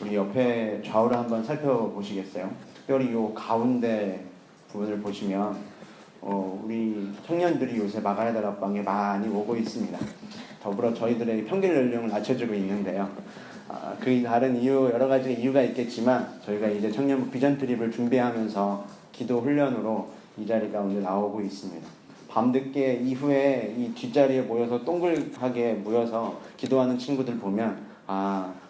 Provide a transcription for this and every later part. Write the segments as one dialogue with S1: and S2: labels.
S1: 우리 옆에 좌우를 한번 살펴보시겠어요? 특별히 이 가운데 부분을 보시면 우리 청년들이 요새 마가야 다락방에 많이 오고 있습니다. 더불어 저희들의 평균 연령을 낮춰주고 있는데요. 그 다른 이유, 여러 가지 이유가 있겠지만 저희가 이제 청년 비전 트립을 준비하면서 기도 훈련으로 이 자리가 오늘 나오고 있습니다. 밤늦게 이후에 이 뒷자리에 모여서 동글하게 모여서 기도하는 친구들 보면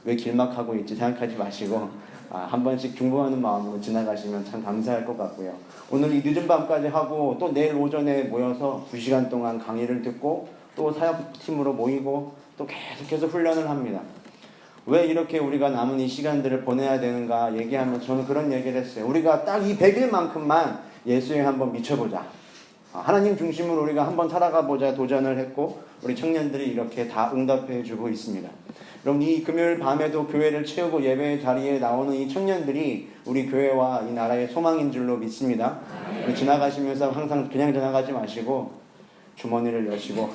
S1: 왜 길막하고 있지 생각하지 마시고 한 번씩 중보하는 마음으로 지나가시면 참 감사할 것 같고요. 오늘 이 늦은 밤까지 하고 또 내일 오전에 모여서 2시간 동안 강의를 듣고 또 사역팀으로 모이고 또 계속해서 훈련을 합니다. 왜 이렇게 우리가 남은 이 시간들을 보내야 되는가 얘기하면서 저는 그런 얘기를 했어요. 우리가 딱 이 100일만큼만 예수에 한번 미쳐보자. 하나님 중심으로 우리가 한번 살아가보자 도전을 했고 우리 청년들이 이렇게 다 응답해주고 있습니다. 그럼 이 금요일 밤에도 교회를 채우고 예배 자리에 나오는 이 청년들이 우리 교회와 이 나라의 소망인 줄로 믿습니다. 우리 지나가시면서 항상 그냥 지나가지 마시고 주머니를 여시고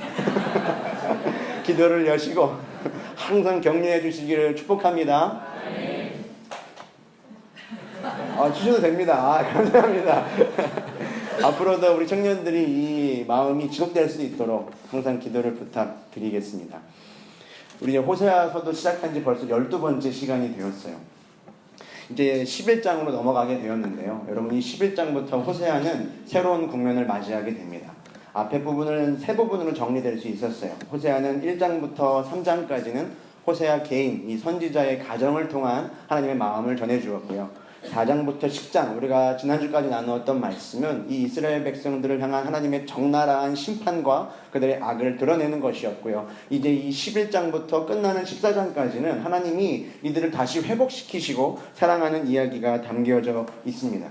S1: 기도를 여시고 항상 격려해 주시기를 축복합니다. 주셔도 됩니다. 감사합니다. 앞으로도 우리 청년들이 이 마음이 지속될 수 있도록 항상 기도를 부탁드리겠습니다. 우리 호세아서도 시작한 지 벌써 12번째 시간이 되었어요. 이제 11장으로 넘어가게 되었는데요. 여러분 이 11장부터 호세아는 새로운 국면을 맞이하게 됩니다. 앞에 부분은 세 부분으로 정리될 수 있었어요. 호세아는 1장부터 3장까지는 호세아 개인, 이 선지자의 가정을 통한 하나님의 마음을 전해주었고요. 4장부터 10장, 우리가 지난주까지 나누었던 말씀은 이 이스라엘 백성들을 향한 하나님의 적나라한 심판과 그들의 악을 드러내는 것이었고요. 이제 이 11장부터 끝나는 14장까지는 하나님이 이들을 다시 회복시키시고 사랑하는 이야기가 담겨져 있습니다.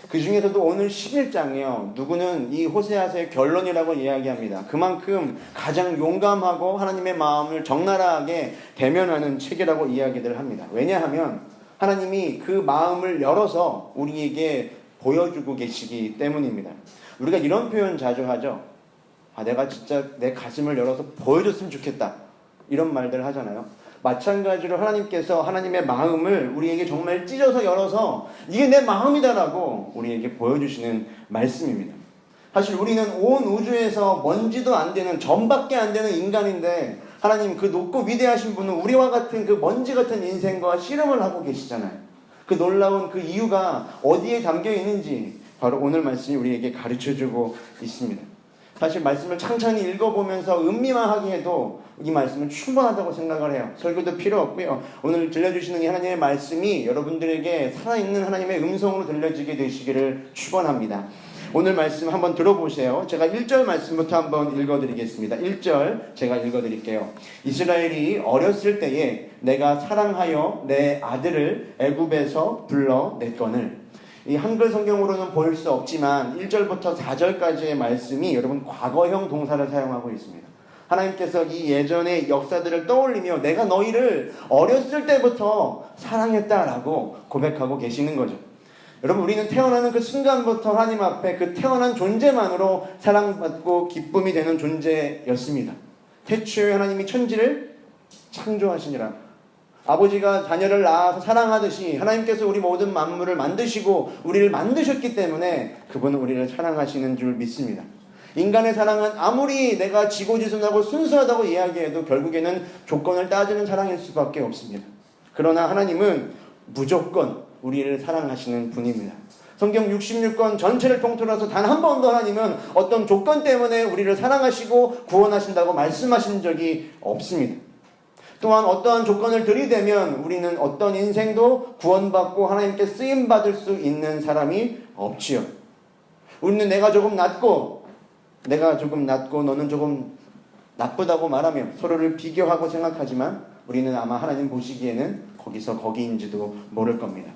S1: 그 중에서도 오늘 11장이요. 누구는 이 호세아서의 결론이라고 이야기합니다. 그만큼 가장 용감하고 하나님의 마음을 적나라하게 대면하는 책이라고 이야기를 합니다. 왜냐하면 하나님이 그 마음을 열어서 우리에게 보여주고 계시기 때문입니다. 우리가 이런 표현 자주 하죠. 내가 진짜 내 가슴을 열어서 보여줬으면 좋겠다. 이런 말들 하잖아요. 마찬가지로 하나님께서 하나님의 마음을 우리에게 정말 찢어서 열어서 이게 내 마음이다라고 우리에게 보여주시는 말씀입니다. 사실 우리는 온 우주에서 먼지도 안 되는 점밖에 안 되는 인간인데 하나님 그 높고 위대하신 분은 우리와 같은 그 먼지 같은 인생과 씨름을 하고 계시잖아요. 그 놀라운 그 이유가 어디에 담겨 있는지 바로 오늘 말씀이 우리에게 가르쳐주고 있습니다. 사실 말씀을 천천히 읽어보면서 음미만 하게 해도 이 말씀은 충분하다고 생각을 해요. 설교도 필요 없고요. 오늘 들려주시는 이 하나님의 말씀이 여러분들에게 살아있는 하나님의 음성으로 들려지게 되시기를 축원합니다. 오늘 말씀 한번 들어보세요. 제가 1절 말씀부터 한번 읽어드리겠습니다. 1절 제가 읽어드릴게요. 이스라엘이 어렸을 때에 내가 사랑하여 내 아들을 애굽에서 불러냈거늘. 이 한글 성경으로는 보일 수 없지만 1절부터 4절까지의 말씀이 여러분 과거형 동사를 사용하고 있습니다. 하나님께서 이 예전의 역사들을 떠올리며 내가 너희를 어렸을 때부터 사랑했다라고 고백하고 계시는 거죠. 여러분 우리는 태어나는 그 순간부터 하나님 앞에 그 태어난 존재만으로 사랑받고 기쁨이 되는 존재였습니다. 태초에 하나님이 천지를 창조하시니라. 아버지가 자녀를 낳아서 사랑하듯이 하나님께서 우리 모든 만물을 만드시고 우리를 만드셨기 때문에 그분은 우리를 사랑하시는 줄 믿습니다. 인간의 사랑은 아무리 내가 지고지순하고 순수하다고 이야기해도 결국에는 조건을 따지는 사랑일 수밖에 없습니다. 그러나 하나님은 무조건 우리를 사랑하시는 분입니다. 성경 66권 전체를 통틀어서 단 한 번도 하나님은 어떤 조건 때문에 우리를 사랑하시고 구원하신다고 말씀하신 적이 없습니다. 또한 어떠한 조건을 들이대면 우리는 어떤 인생도 구원받고 하나님께 쓰임받을 수 있는 사람이 없지요. 우리는 내가 조금 낫고 너는 조금 나쁘다고 말하며 서로를 비교하고 생각하지만 우리는 아마 하나님 보시기에는 거기서 거기인지도 모를 겁니다.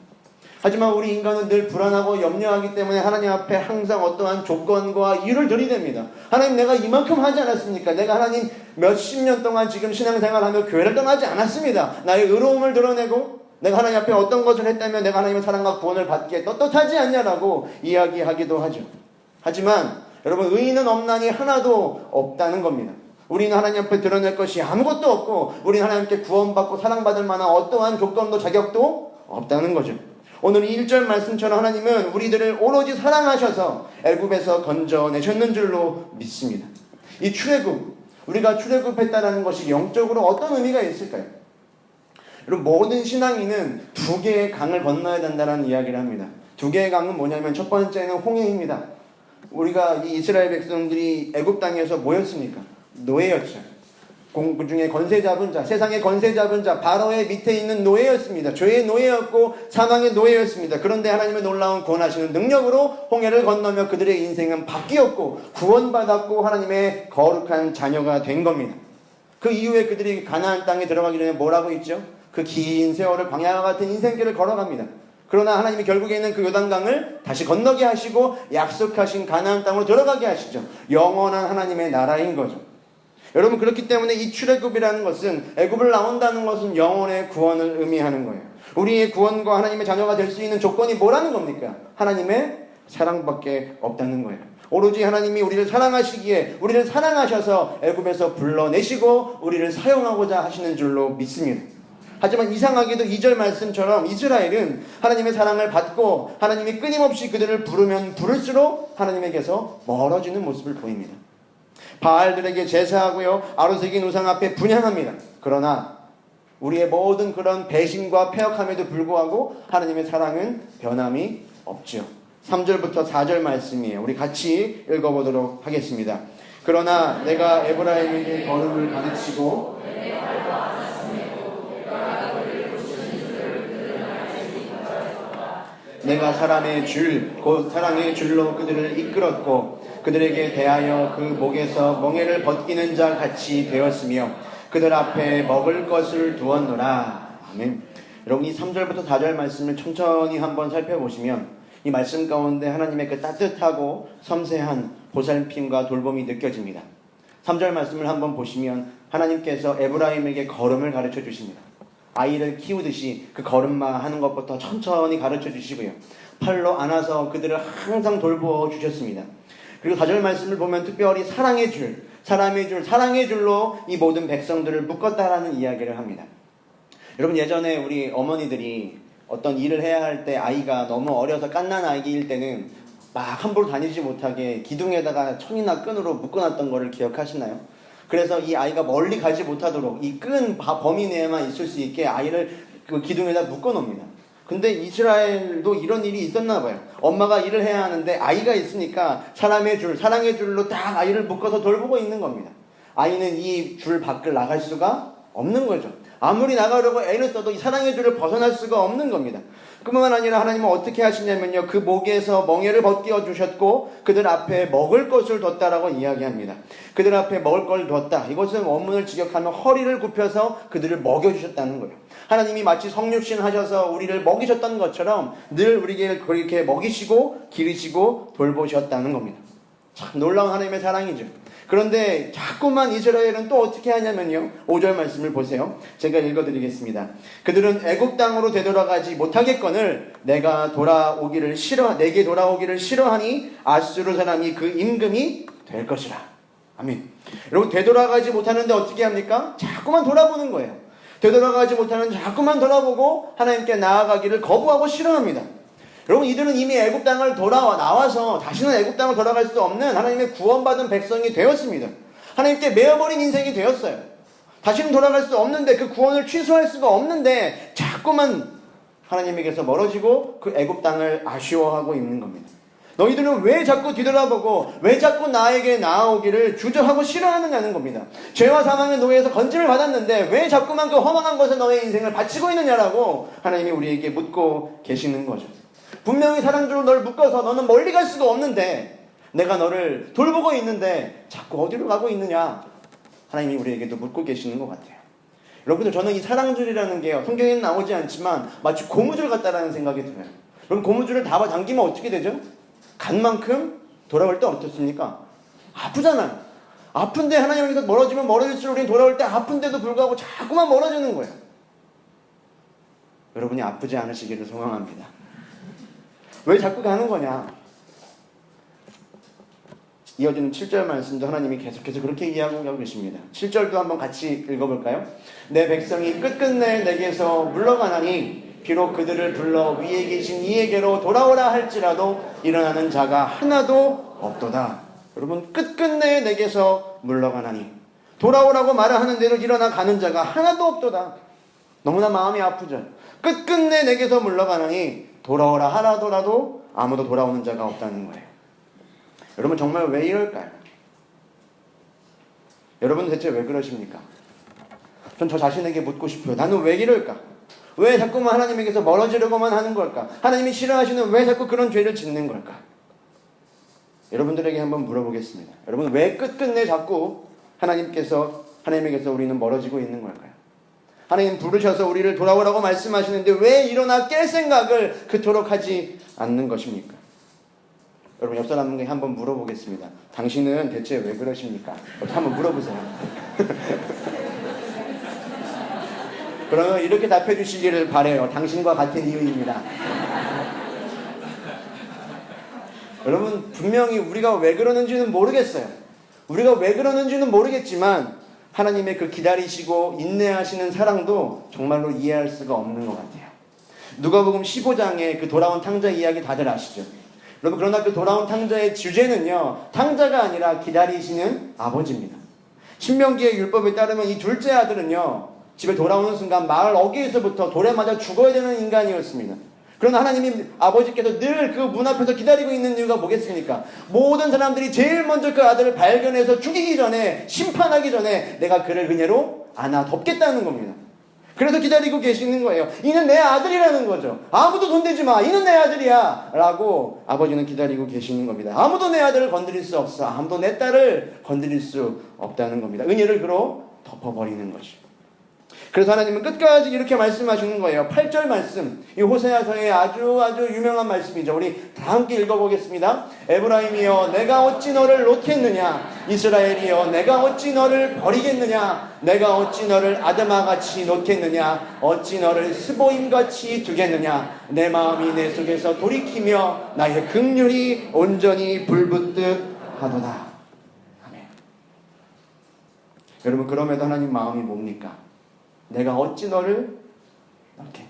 S1: 하지만 우리 인간은 늘 불안하고 염려하기 때문에 하나님 앞에 항상 어떠한 조건과 이유를 들이댑니다. 하나님 내가 이만큼 하지 않았습니까? 내가 하나님 몇십 년 동안 지금 신앙생활하며 교회를 떠나지 않았습니다. 나의 의로움을 드러내고 내가 하나님 앞에 어떤 것을 했다면 내가 하나님의 사랑과 구원을 받기에 떳떳하지 않냐라고 이야기하기도 하죠. 하지만 여러분 의인은 없나니 하나도 없다는 겁니다. 우리는 하나님 앞에 드러낼 것이 아무것도 없고 우리는 하나님께 구원받고 사랑받을 만한 어떠한 조건도 자격도 없다는 거죠. 오늘 1절 말씀처럼 하나님은 우리들을 오로지 사랑하셔서 애굽에서 건져내셨는 줄로 믿습니다. 이 출애굽, 우리가 출애굽했다는 것이 영적으로 어떤 의미가 있을까요? 여러분, 모든 신앙인은 두 개의 강을 건너야 된다는 이야기를 합니다. 두 개의 강은 뭐냐면 첫 번째는 홍해입니다. 우리가 이 이스라엘 백성들이 애굽 땅에서 뭐였습니까? 노예였죠. 그 중에 권세 잡은 자, 세상의 권세 잡은 자, 바로의 밑에 있는 노예였습니다. 죄의 노예였고 사망의 노예였습니다. 그런데 하나님의 놀라운 구원하시는 능력으로 홍해를 건너며 그들의 인생은 바뀌었고 구원받았고 하나님의 거룩한 자녀가 된 겁니다. 그 이후에 그들이 가나안 땅에 들어가기 전에 뭐라고 있죠? 그 긴 세월을 광야와 같은 인생길을 걸어갑니다. 그러나 하나님이 결국에는 그 요단강을 다시 건너게 하시고 약속하신 가나안 땅으로 들어가게 하시죠. 영원한 하나님의 나라인 거죠. 여러분, 그렇기 때문에 이 출애굽이라는 것은, 애굽을 나온다는 것은 영혼의 구원을 의미하는 거예요. 우리의 구원과 하나님의 자녀가 될 수 있는 조건이 뭐라는 겁니까? 하나님의 사랑밖에 없다는 거예요. 오로지 하나님이 우리를 사랑하시기에 우리를 사랑하셔서 애굽에서 불러내시고 우리를 사용하고자 하시는 줄로 믿습니다. 하지만 이상하게도 2절 말씀처럼 이스라엘은 하나님의 사랑을 받고 하나님이 끊임없이 그들을 부르면 부를수록 하나님에게서 멀어지는 모습을 보입니다. 바알들에게 제사하고요, 아로새긴 우상 앞에 분향합니다. 그러나 우리의 모든 그런 배신과 패역함에도 불구하고 하나님의 사랑은 변함이 없죠. 3절부터 4절 말씀이에요. 우리 같이 읽어보도록 하겠습니다. 그러나 내가 에브라임에게 걸음을 가르치고 내가 사람의 줄, 곧 사랑의 줄로 그들을 이끌었고 그들에게 대하여 그 목에서 멍에를 벗기는 자 같이 되었으며 그들 앞에 먹을 것을 두었노라. 아멘. 여러분, 이 3절부터 4절 말씀을 천천히 한번 살펴보시면 이 말씀 가운데 하나님의 그 따뜻하고 섬세한 보살핌과 돌봄이 느껴집니다. 3절 말씀을 한번 보시면 하나님께서 에브라임에게 걸음을 가르쳐 주십니다. 아이를 키우듯이 그 걸음마 하는 것부터 천천히 가르쳐 주시고요, 팔로 안아서 그들을 항상 돌보아 주셨습니다. 그리고 4절 말씀을 보면 특별히 사랑의 줄, 사랑의 줄로 이 모든 백성들을 묶었다라는 이야기를 합니다. 여러분, 예전에 우리 어머니들이 어떤 일을 해야 할 때 아이가 너무 어려서 갓난 아기일 때는 막 함부로 다니지 못하게 기둥에다가 천이나 끈으로 묶어놨던 거를 기억하시나요? 그래서 이 아이가 멀리 가지 못하도록 이 끈 범위 내에만 있을 수 있게 아이를 그 기둥에다 묶어놓습니다. 근데 이스라엘도 이런 일이 있었나 봐요. 엄마가 일을 해야 하는데 아이가 있으니까 사랑의 줄로 딱 아이를 묶어서 돌보고 있는 겁니다. 아이는 이 줄 밖을 나갈 수가 없는 거죠. 아무리 나가려고 애를 써도 이 사랑의 줄을 벗어날 수가 없는 겁니다. 그뿐만 아니라 하나님은 어떻게 하시냐면요, 그 목에서 멍에를 벗겨 주셨고 그들 앞에 먹을 것을 뒀다라고 이야기합니다. 그들 앞에 먹을 걸 뒀다, 이것은 원문을 직역하면 허리를 굽혀서 그들을 먹여주셨다는 거예요. 하나님이 마치 성육신 하셔서 우리를 먹이셨던 것처럼 늘 우리에게 그렇게 먹이시고 기르시고 돌보셨다는 겁니다. 참 놀라운 하나님의 사랑이죠. 그런데 자꾸만 이스라엘은 또 어떻게 하냐면요, 5절 말씀을 보세요. 제가 읽어드리겠습니다. 그들은 애굽 땅으로 되돌아가지 못하겠거늘 내게 돌아오기를 싫어하니 아수르 사람이 그 임금이 될 것이라. 아멘. 여러분, 되돌아가지 못하는데 어떻게 합니까? 자꾸만 돌아보는 거예요. 되돌아가지 못하는 자꾸만 돌아보고 하나님께 나아가기를 거부하고 싫어합니다. 여러분, 이들은 이미 애굽 땅을 나와서 다시는 애굽 땅을 돌아갈 수 없는 하나님의 구원받은 백성이 되었습니다. 하나님께 매어버린 인생이 되었어요. 다시는 돌아갈 수 없는데, 그 구원을 취소할 수가 없는데 자꾸만 하나님에게서 멀어지고 그 애굽 땅을 아쉬워하고 있는 겁니다. 너희들은 왜 자꾸 뒤돌아보고 왜 자꾸 나에게 나아오기를 주저하고 싫어하느냐는 겁니다. 죄와 사망의 노예에서 건짐을 받았는데 왜 자꾸만 그 허망한 것에 너의 인생을 바치고 있느냐라고 하나님이 우리에게 묻고 계시는 거죠. 분명히 사랑줄로 널 묶어서 너는 멀리 갈 수가 없는데, 내가 너를 돌보고 있는데 자꾸 어디로 가고 있느냐, 하나님이 우리에게도 묻고 계시는 것 같아요. 여러분들, 저는 이 사랑줄이라는 게요, 성경에는 나오지 않지만 마치 고무줄 같다라는 생각이 들어요. 그럼 고무줄을 다 당기면 어떻게 되죠? 간 만큼 돌아올 때 어떻습니까? 아프잖아요. 아픈데 하나님에게서 멀어지면 멀어질수록 우리는 돌아올 때 아픈데도 불구하고 자꾸만 멀어지는 거예요. 여러분이 아프지 않으시기를 소망합니다. 왜 자꾸 가는 거냐? 이어지는 7절 말씀도 하나님이 계속해서 그렇게 이야기하고 계십니다. 7절도 한번 같이 읽어볼까요? 내 백성이 끝끝내 내게서 물러가나니 비록 그들을 불러 위에 계신 이에게로 돌아오라 할지라도 일어나는 자가 하나도 없도다. 여러분, 끝끝내 내게서 물러가나니 돌아오라고 말하는 대로 일어나 가는 자가 하나도 없도다. 너무나 마음이 아프죠. 끝끝내 내게서 물러가나니 돌아오라 하라더라도 아무도 돌아오는 자가 없다는 거예요. 여러분, 정말 왜 이럴까요? 여러분 대체 왜 그러십니까? 전 저 자신에게 묻고 싶어요. 나는 왜 이럴까? 왜 자꾸만 하나님에게서 멀어지려고만 하는 걸까? 하나님이 싫어하시는 왜 자꾸 그런 죄를 짓는 걸까? 여러분들에게 한번 물어보겠습니다. 여러분, 왜 끝끝내 자꾸 하나님에게서 우리는 멀어지고 있는 걸까요? 하나님 부르셔서 우리를 돌아오라고 말씀하시는데 왜 일어나 깰 생각을 그토록 하지 않는 것입니까? 여러분, 옆 사람에게 한번 물어보겠습니다. 당신은 대체 왜 그러십니까? 한번 물어보세요. 그러면 이렇게 답해 주시기를 바라요. 당신과 같은 이유입니다. 여러분, 분명히 우리가 왜 그러는지는 모르겠어요. 우리가 왜 그러는지는 모르겠지만 하나님의 그 기다리시고 인내하시는 사랑도 정말로 이해할 수가 없는 것 같아요. 누가복음 15장의 그 돌아온 탕자 이야기 다들 아시죠? 여러분, 그러나 그 돌아온 탕자의 주제는요, 탕자가 아니라 기다리시는 아버지입니다. 신명기의 율법에 따르면 이 둘째 아들은요, 집에 돌아오는 순간 마을 어귀에서부터 돌에 맞아 죽어야 되는 인간이었습니다. 그러나 하나님이 아버지께서 늘 그 문 앞에서 기다리고 있는 이유가 뭐겠습니까? 모든 사람들이 제일 먼저 그 아들을 발견해서 죽이기 전에, 심판하기 전에 내가 그를 은혜로 안아 덮겠다는 겁니다. 그래서 기다리고 계시는 거예요. 이는 내 아들이라는 거죠. 아무도 손대지 마. 이는 내 아들이야. 라고 아버지는 기다리고 계시는 겁니다. 아무도 내 아들을 건드릴 수 없어. 아무도 내 딸을 건드릴 수 없다는 겁니다. 은혜를 그로 덮어버리는 것이죠. 그래서 하나님은 끝까지 이렇게 말씀하시는 거예요. 8절 말씀, 이 호세아서의 아주 유명한 말씀이죠. 우리 다 함께 읽어보겠습니다. 에브라임이여 내가 어찌 너를 놓겠느냐, 이스라엘이여 내가 어찌 너를 버리겠느냐, 내가 어찌 너를 아드마같이 놓겠느냐, 어찌 너를 스보임같이 두겠느냐, 내 마음이 내 속에서 돌이키며 나의 긍휼이 온전히 불붙듯 하도다. 아멘. 여러분, 그럼에도 하나님 마음이 뭡니까? 내가 어찌 너를 놓겠느냐,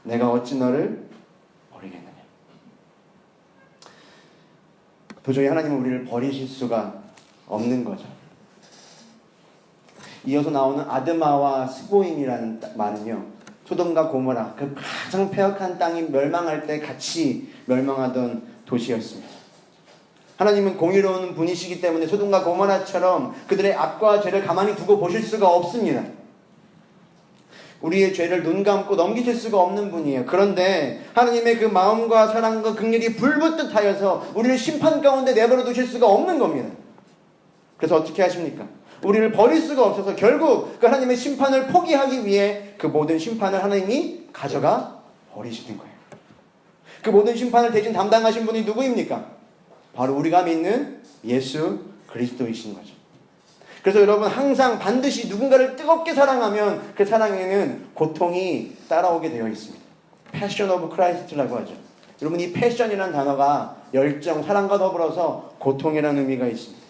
S1: 내가 어찌 너를 버리겠느냐. 도저히 하나님은 우리를 버리실 수가 없는 거죠. 이어서 나오는 아드마와 스보임이라는 말은요, 소돔과 고모라, 그 가장 폐역한 땅이 멸망할 때 같이 멸망하던 도시였습니다. 하나님은 공의로운 분이시기 때문에 소돔과 고모라처럼 그들의 악과 죄를 가만히 두고 보실 수가 없습니다. 우리의 죄를 눈 감고 넘기실 수가 없는 분이에요. 그런데 하나님의 그 마음과 사랑과 긍휼이 불붙듯 하여서 우리를 심판 가운데 내버려 두실 수가 없는 겁니다. 그래서 어떻게 하십니까? 우리를 버릴 수가 없어서 결국 그 하나님의 심판을 포기하기 위해 그 모든 심판을 하나님이 가져가 버리시는 거예요. 그 모든 심판을 대신 담당하신 분이 누구입니까? 바로 우리가 믿는 예수 그리스도이신 거죠. 그래서 여러분, 항상 반드시 누군가를 뜨겁게 사랑하면 그 사랑에는 고통이 따라오게 되어 있습니다. Passion of Christ라고 하죠. 여러분, 이 패션이라는 단어가 열정, 사랑과 더불어서 고통이라는 의미가 있습니다.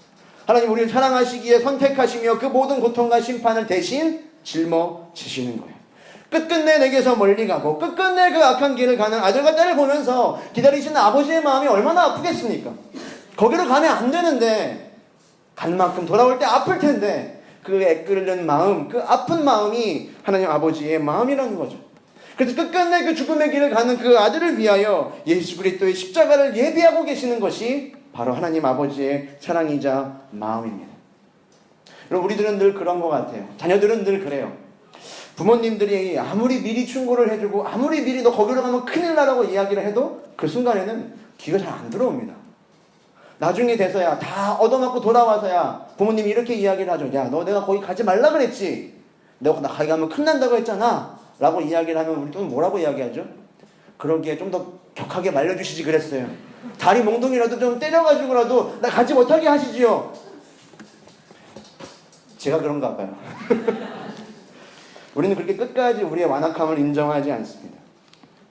S1: 하나님 우리를 사랑하시기에 선택하시며 그 모든 고통과 심판을 대신 짊어지시는 거예요. 끝끝내 내게서 멀리 가고 끝끝내 그 악한 길을 가는 아들과 딸을 보면서 기다리시는 아버지의 마음이 얼마나 아프겠습니까? 거기로 가면 안 되는데, 간 만큼 돌아올 때 아플 텐데, 그 애끓는 마음, 그 아픈 마음이 하나님 아버지의 마음이라는 거죠. 그래서 끝끝내 그 죽음의 길을 가는 그 아들을 위하여 예수 그리스도의 십자가를 예비하고 계시는 것이 바로 하나님 아버지의 사랑이자 마음입니다. 여러분, 우리들은 늘 그런 것 같아요. 자녀들은 늘 그래요. 부모님들이 아무리 미리 충고를 해주고 아무리 미리 너 거기로 가면 큰일 나라고 이야기를 해도 그 순간에는 귀가 잘 안 들어옵니다. 나중에 돼서야, 다 얻어맞고 돌아와서야 부모님이 이렇게 이야기를 하죠. 야, 너 내가 거기 가지 말라 그랬지. 내가 거기 가면 큰일 난다고 했잖아. 라고 이야기를 하면 우리 또 뭐라고 이야기하죠? 그러기에 좀 더 격하게 말려주시지 그랬어요. 다리 몽둥이라도 좀 때려가지고라도 나 가지 못하게 하시지요. 제가 그런가 봐요. 우리는 그렇게 끝까지 우리의 완악함을 인정하지 않습니다.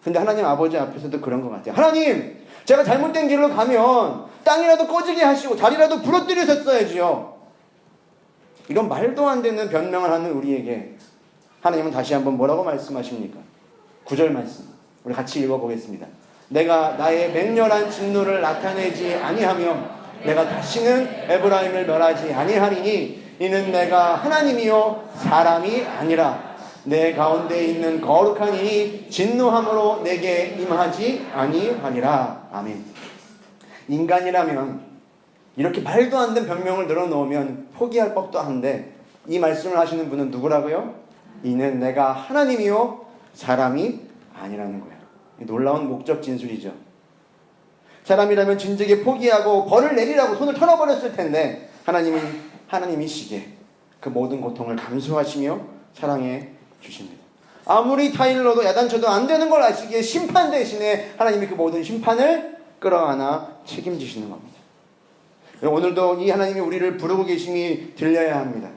S1: 근데 하나님 아버지 앞에서도 그런 것 같아요. 하나님! 제가 잘못된 길로 가면 땅이라도 꺼지게 하시고 자리라도 부러뜨리셨어야지요. 이런 말도 안 되는 변명을 하는 우리에게 하나님은 다시 한번 뭐라고 말씀하십니까? 9절 말씀 우리 같이 읽어보겠습니다. 내가 나의 맹렬한 진노를 나타내지 아니하며 내가 다시는 에브라임을 멸하지 아니하리니 이는 내가 하나님이요 사람이 아니라 내 가운데 있는 거룩한 이니 진노함으로 내게 임하지 아니하니라. 아멘. 인간이라면 이렇게 말도 안 되는 변명을 늘어놓으면 포기할 법도 한데 이 말씀을 하시는 분은 누구라고요? 이는 내가 하나님이요 사람이 아니라는 거예요. 놀라운 목적 진술이죠. 사람이라면 진즉에 포기하고 벌을 내리라고 손을 털어버렸을 텐데 하나님이시기에 그 모든 고통을 감수하시며 사랑해 주십니다. 아무리 타일러도 야단쳐도 안 되는 걸 아시기에 심판 대신에 하나님이 그 모든 심판을 끌어안아 책임지시는 겁니다. 오늘도 이 하나님이 우리를 부르고 계심이 들려야 합니다.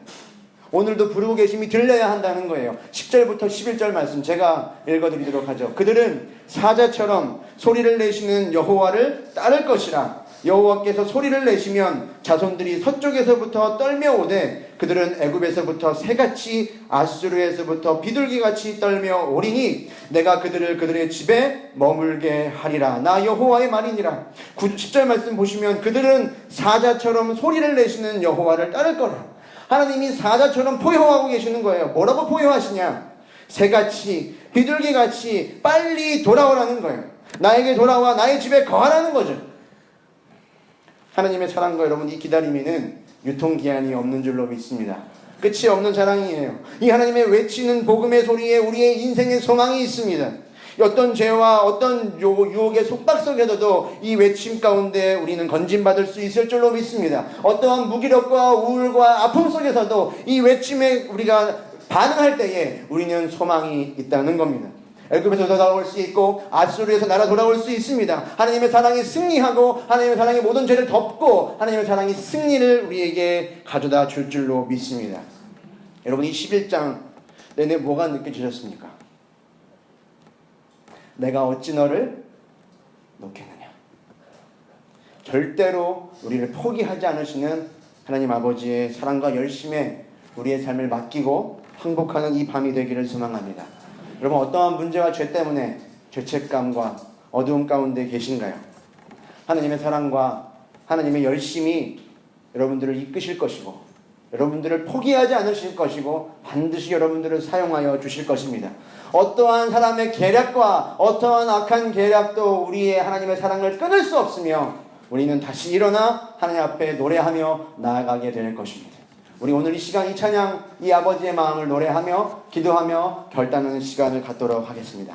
S1: 오늘도 부르고 계심이 들려야 한다는 거예요. 10절부터 11절 말씀 제가 읽어드리도록 하죠. 그들은 사자처럼 소리를 내시는 여호와를 따를 것이라. 여호와께서 소리를 내시면 자손들이 서쪽에서부터 떨며 오되 그들은 애굽에서부터 새같이 아수르에서부터 비둘기같이 떨며 오리니 내가 그들의 집에 머물게 하리라. 나 여호와의 말이니라. 10절 말씀 보시면 그들은 사자처럼 소리를 내시는 여호와를 따를 거라. 하나님이 사자처럼 포효하고 계시는 거예요. 뭐라고 포효하시냐? 새같이 비둘기같이 빨리 돌아오라는 거예요. 나에게 돌아와 나의 집에 거하라는 거죠. 하나님의 사랑과 여러분 이 기다림에는 유통기한이 없는 줄로 믿습니다. 끝이 없는 사랑이에요. 이 하나님의 외치는 복음의 소리에 우리의 인생의 소망이 있습니다. 어떤 죄와 어떤 유혹의 속박 속에서도 이 외침 가운데 우리는 건진받을 수 있을 줄로 믿습니다. 어떠한 무기력과 우울과 아픔 속에서도 이 외침에 우리가 반응할 때에 우리는 소망이 있다는 겁니다. 애굽에서 돌아올 수 있고 아수르에서 나라 돌아올 수 있습니다. 하나님의 사랑이 승리하고 하나님의 사랑이 모든 죄를 덮고 하나님의 사랑이 승리를 우리에게 가져다 줄 줄로 믿습니다. 여러분 이 11장 내내 뭐가 느껴지셨습니까? 내가 어찌 너를 놓겠느냐. 절대로 우리를 포기하지 않으시는 하나님 아버지의 사랑과 열심에 우리의 삶을 맡기고 행복하는 이 밤이 되기를 소망합니다. 여러분 어떠한 문제와 죄 때문에 죄책감과 어두움 가운데 계신가요? 하나님의 사랑과 하나님의 열심이 여러분들을 이끄실 것이고 여러분들을 포기하지 않으실 것이고 반드시 여러분들을 사용하여 주실 것입니다. 어떠한 사람의 계략과 어떠한 악한 계략도 우리의 하나님의 사랑을 끊을 수 없으며 우리는 다시 일어나 하나님 앞에 노래하며 나아가게 될 것입니다. 우리 오늘 이 시간 이 찬양 이 아버지의 마음을 노래하며 기도하며 결단하는 시간을 갖도록 하겠습니다.